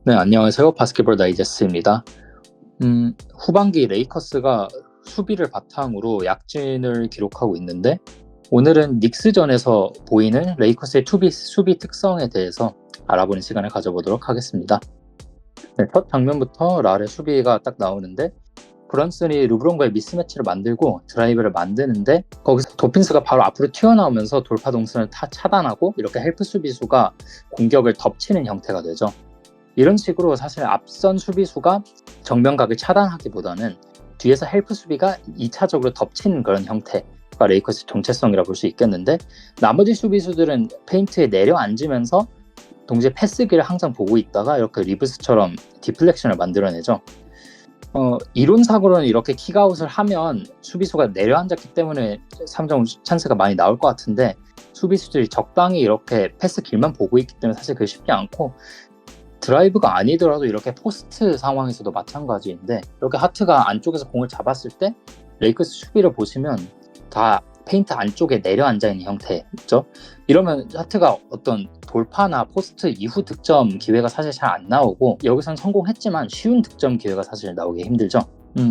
네, 안녕하세요. 바스켓볼 다이제스트입니다. 후반기 레이커스가 수비를 바탕으로 약진을 기록하고 있는데 오늘은 닉스전에서 보이는 레이커스의 수비 특성에 대해서 알아보는 시간을 가져보도록 하겠습니다. 네, 첫 장면부터 랄의 수비가 딱 나오는데 브런슨이 르브론과의 미스매치를 만들고 드라이브를 만드는데 거기서 도핀스가 바로 앞으로 튀어나오면서 돌파 동선을 차단하고 이렇게 헬프 수비수가 공격을 덮치는 형태가 되죠. 이런 식으로 사실 앞선 수비수가 정면각을 차단하기보다는 뒤에서 헬프 수비가 2차적으로 덮치는 그런 형태가 레이커스의 정체성이라 볼 수 있겠는데 나머지 수비수들은 페인트에 내려앉으면서 동시에 패스기를 항상 보고 있다가 이렇게 리브스처럼 디플렉션을 만들어내죠. 이론상으로는 이렇게 킥아웃을 하면 수비수가 내려앉았기 때문에 3점 찬스가 많이 나올 것 같은데 수비수들이 적당히 이렇게 패스 길만 보고 있기 때문에 사실 그게 쉽지 않고 드라이브가 아니더라도 이렇게 포스트 상황에서도 마찬가지인데 이렇게 하트가 안쪽에서 공을 잡았을 때 레이커스 수비를 보시면 다 페인트 안쪽에 내려앉아 있는 형태죠. 이러면 하트가 어떤 돌파나 포스트 이후 득점 기회가 사실 잘 안 나오고 여기서는 성공했지만 쉬운 득점 기회가 사실 나오기 힘들죠.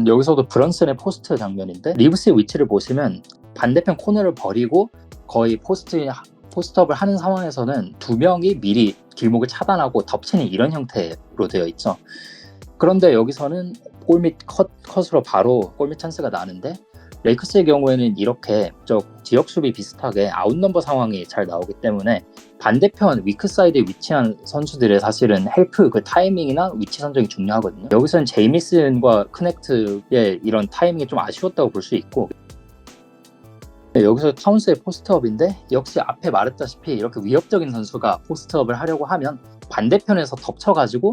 여기서도 브런슨의 포스트 장면인데 리브스의 위치를 보시면 반대편 코너를 버리고 거의 포스트업을 하는 상황에서는 두 명이 미리 길목을 차단하고 덮치는 이런 형태로 되어 있죠. 그런데 여기서는 골밑 컷으로 바로 골밑 찬스가 나는데 레이커스의 경우에는 이렇게 지역 수비 비슷하게 아웃넘버 상황이 잘 나오기 때문에 반대편 위크 사이드에 위치한 선수들의 사실은 헬프 그 타이밍이나 위치 선정이 중요하거든요. 여기서는 제이미슨과 크넥트의 이런 타이밍이 좀 아쉬웠다고 볼 수 있고 여기서 타운스의 포스트업인데 역시 앞에 말했다시피 이렇게 위협적인 선수가 포스트업을 하려고 하면 반대편에서 덮쳐가지고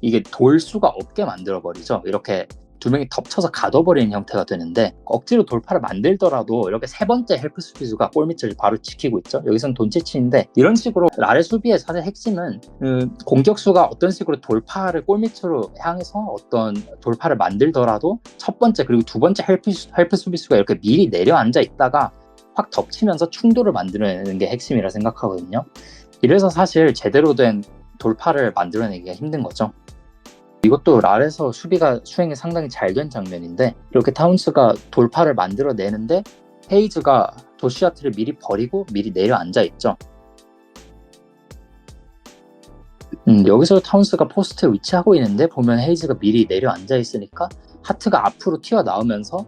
이게 돌 수가 없게 만들어버리죠. 이렇게 두 명이 덮쳐서 가둬버리는 형태가 되는데 억지로 돌파를 만들더라도 이렇게 세 번째 헬프 수비수가 골밑을 바로 지키고 있죠. 여기서는 돈치치인데 이런 식으로 랄의 수비의 사실 핵심은 공격수가 어떤 식으로 돌파를 골밑으로 향해서 어떤 돌파를 만들더라도 첫 번째 그리고 두 번째 헬프 수비수가 이렇게 미리 내려앉아 있다가 확 덮치면서 충돌을 만들어내는 게 핵심이라 생각하거든요. 이래서 사실 제대로 된 돌파를 만들어내기가 힘든 거죠. 이것도 랄에서 수행이 상당히 잘 된 장면인데 이렇게 타운스가 돌파를 만들어내는데 헤이즈가 도시아트를 미리 버리고 미리 내려앉아 있죠. 여기서 타운스가 포스트에 위치하고 있는데 보면 헤이즈가 미리 내려앉아 있으니까 하트가 앞으로 튀어나오면서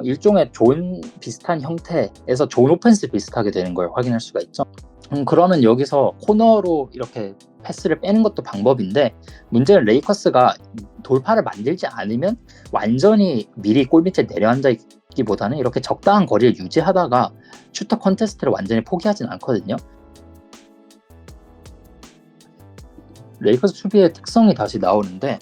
일종의 존 비슷한 형태에서 존 오펜스 비슷하게 되는 걸 확인할 수가 있죠. 그러면 여기서 코너로 이렇게 패스를 빼는 것도 방법인데 문제는 레이커스가 돌파를 만들지 않으면 완전히 미리 골밑에 내려앉아 있기보다는 이렇게 적당한 거리를 유지하다가 슈터 컨테스트를 완전히 포기하진 않거든요. 레이커스 수비의 특성이 다시 나오는데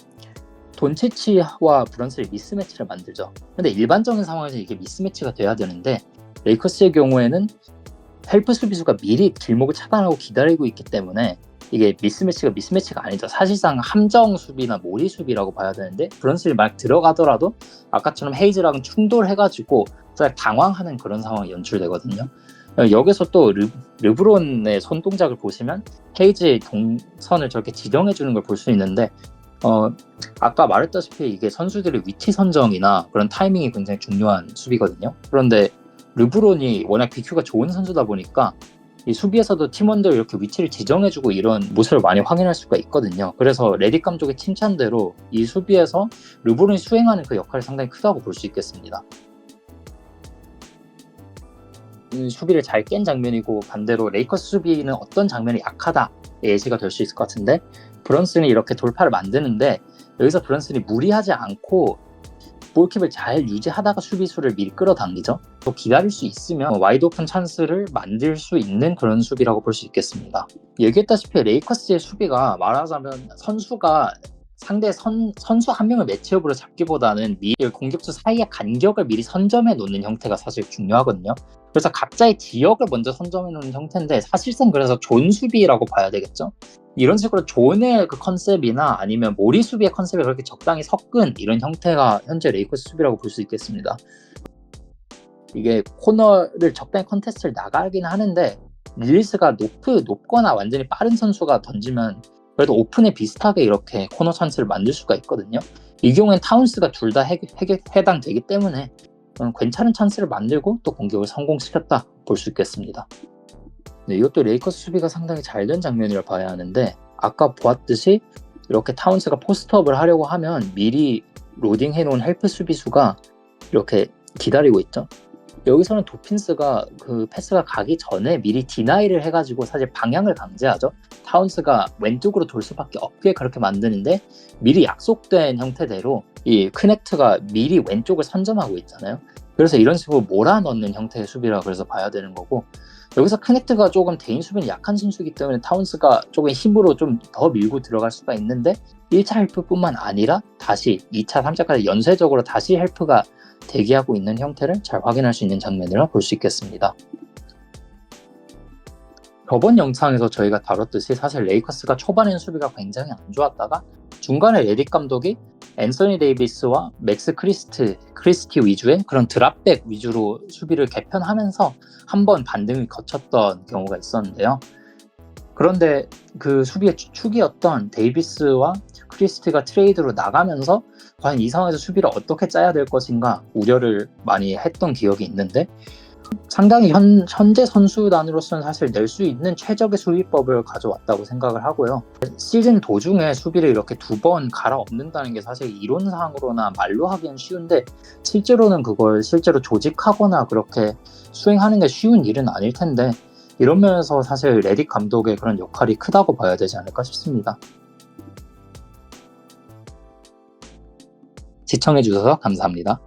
돈치치와 브런슨이 미스매치를 만들죠. 근데 일반적인 상황에서 이게 미스매치가 돼야 되는데 레이커스의 경우에는 헬프 수비수가 미리 길목을 차단하고 기다리고 있기 때문에 이게 미스매치가 아니죠. 사실상 함정 수비나 모리 수비라고 봐야 되는데 브런슨이 막 들어가더라도 아까처럼 헤이즈랑 충돌해가지고 당황하는 그런 상황이 연출되거든요. 여기서 또 르브론의 손동작을 보시면 헤이즈의 동선을 저렇게 지정해주는 걸 볼 수 있는데 아까 말했다시피 이게 선수들의 위치 선정이나 그런 타이밍이 굉장히 중요한 수비거든요. 그런데 르브론이 워낙 BQ가 좋은 선수다 보니까 이 수비에서도 팀원들 이렇게 위치를 지정해주고 이런 모습을 많이 확인할 수가 있거든요. 그래서 레딧 감독의 칭찬대로 이 수비에서 르브론이 수행하는 그 역할이 상당히 크다고 볼 수 있겠습니다. 수비를 잘 깬 장면이고 반대로 레이커스 수비는 어떤 장면이 약하다 예시가 될 수 있을 것 같은데 브런슨이 이렇게 돌파를 만드는데 여기서 브런슨이 무리하지 않고 볼킵을 잘 유지하다가 수비수를 미리 끌어당기죠. 또 기다릴 수 있으면 와이드 오픈 찬스를 만들 수 있는 그런 수비라고 볼 수 있겠습니다. 얘기했다시피 레이커스의 수비가 말하자면 선수가 상대 선수 한 명을 매치업으로 잡기보다는 미리 공격수 사이의 간격을 미리 선점해 놓는 형태가 사실 중요하거든요. 그래서 각자의 지역을 먼저 선점해 놓는 형태인데 사실상 그래서 존 수비라고 봐야 되겠죠. 이런 식으로 존의 그 컨셉이나 아니면 모리 수비의 컨셉이 그렇게 적당히 섞은 이런 형태가 현재 레이커스 수비라고 볼 수 있겠습니다. 이게 코너를 적당히 컨테스트를 나가긴 하는데 릴리스가 높거나 완전히 빠른 선수가 던지면 그래도 오픈에 비슷하게 이렇게 코너 찬스를 만들 수가 있거든요. 이 경우엔 타운스가 둘 다 해당되기 때문에 괜찮은 찬스를 만들고 또 공격을 성공시켰다 볼 수 있겠습니다. 네, 이것도 레이커스 수비가 상당히 잘 된 장면이라 봐야 하는데, 아까 보았듯이 이렇게 타운스가 포스트업을 하려고 하면 미리 로딩 해놓은 헬프 수비수가 이렇게 기다리고 있죠. 여기서는 도핀스가 그 패스가 가기 전에 미리 디나이를 해가지고 사실 방향을 강제하죠. 타운스가 왼쪽으로 돌 수밖에 없게 그렇게 만드는데, 미리 약속된 형태대로 이 크넥트가 미리 왼쪽을 선점하고 있잖아요. 그래서 이런 식으로 몰아넣는 형태의 수비라 그래서 봐야 되는 거고, 여기서 크넥트가 조금 개인 수비는 약한 선수이기 때문에 타운스가 조금 힘으로 좀 더 밀고 들어갈 수가 있는데, 1차 헬프뿐만 아니라 다시 2차, 3차까지 연쇄적으로 다시 헬프가 대기하고 있는 형태를 잘 확인할 수 있는 장면이라 볼 수 있겠습니다. 저번 영상에서 저희가 다뤘듯이 사실 레이커스가 초반에는 수비가 굉장히 안 좋았다가 중간에 레딕 감독이 앤서니 데이비스와 맥스 크리스티 위주의 그런 드랍백 위주로 수비를 개편하면서 한번 반등을 거쳤던 경우가 있었는데요. 그런데 그 수비의 축이었던 데이비스와 크리스티가 트레이드로 나가면서 과연 이 상황에서 수비를 어떻게 짜야 될 것인가 우려를 많이 했던 기억이 있는데, 상당히 현재 선수단으로서는 사실 낼 수 있는 최적의 수비법을 가져왔다고 생각을 하고요. 시즌 도중에 수비를 이렇게 2번 갈아엎는다는 게 사실 이론상으로나 말로 하기엔 쉬운데, 실제로는 그걸 실제로 조직하거나 그렇게 수행하는 게 쉬운 일은 아닐 텐데, 이런 면에서 사실 레딕 감독의 그런 역할이 크다고 봐야 되지 않을까 싶습니다. 시청해주셔서 감사합니다.